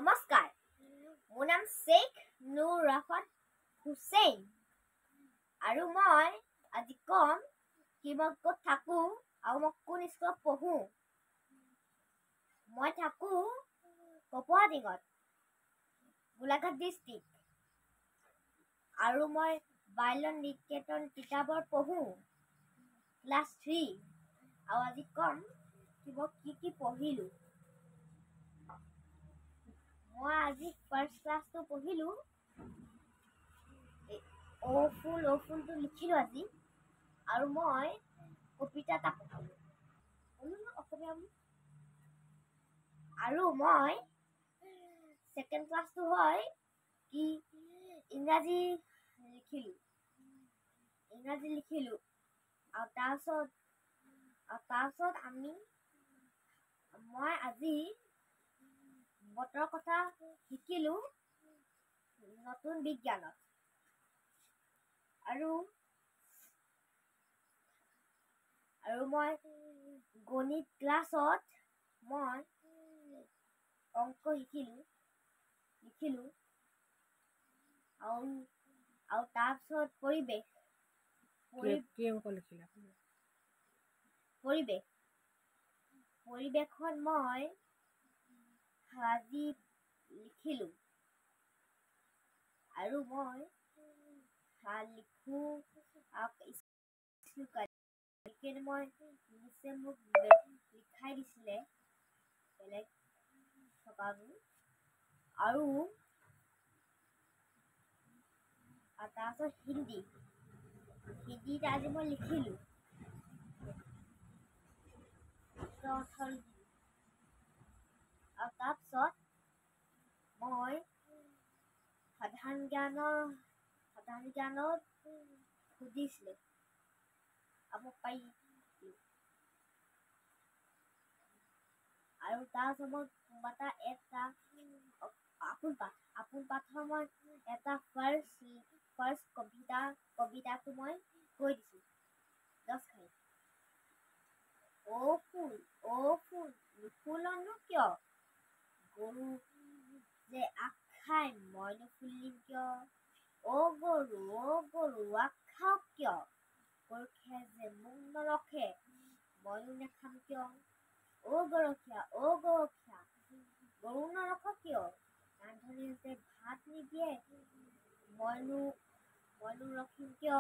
নমস্কাৰ, মোৰ নাম শ্বেখ নুৰ ৰাফাত হুছেইন আৰু মই আজি ক'ম কি মই ক'ত থাকোঁ আৰু মই কোন স্কুলত পঢ়োঁ। মই থাকোঁ কপৌৱাটিঙত, গোলাঘাট ডিষ্ট্ৰিক্ট আৰু মই বাল্য নিকেতন কিতাপত পঢ়োঁ ক্লাছ 3 আৰু আজি ক'ম মই কি পঢ়িলোঁ। মই আজি ফাৰ্ষ্ট ক্লাছটো পঢ়িলোঁ, অ' ফুলটো লিখিলোঁ আজি আৰু মই কবিতা এটা পঢ়িলোঁ অসমীয়া আৰু মই ছেকেণ্ড ক্লাছটো হয় কি ইংৰাজী লিখিলোঁ আৰু তাৰপিছত মই আজি বতৰৰ কথা শিকিলোঁ নতুন বিজ্ঞানত আৰু মই গণিত ক্লাছত মই অংক লিখিলোঁ আৰু তাৰপিছত পৰিৱেশত মই সাজি লিখিলোঁ আৰু মই লিখোঁ মই মোক লিখাই দিছিলে বেলেগ থকাবোৰ আৰু তাৰপিছত হিন্দীত আজি মই লিখিলোঁ আৰু তাৰপিছত মই সাধাৰণ জ্ঞানত সুধিছিলে আৰু তাৰপিছত মই আপোন পাঠৰ মই এটা ফাৰ্ষ্ট কবিতাটো মই কৈ দিছোঁ 10 খালি। অ' ফুল নুফুলনো কিয়, গৰু যে আগ খাই মই নুফুলিম কিয়। অ' গৰু আগ খাওক কিয়, গৰখীয়াই যে মোক নৰখে মইনো নেখাম কিয়। অ' গৰখীয়া গৰু নৰখ কিয়, ৰান্ধনীয়ে যে ভাত নিদিয়ে মইনো ৰখিম কিয়।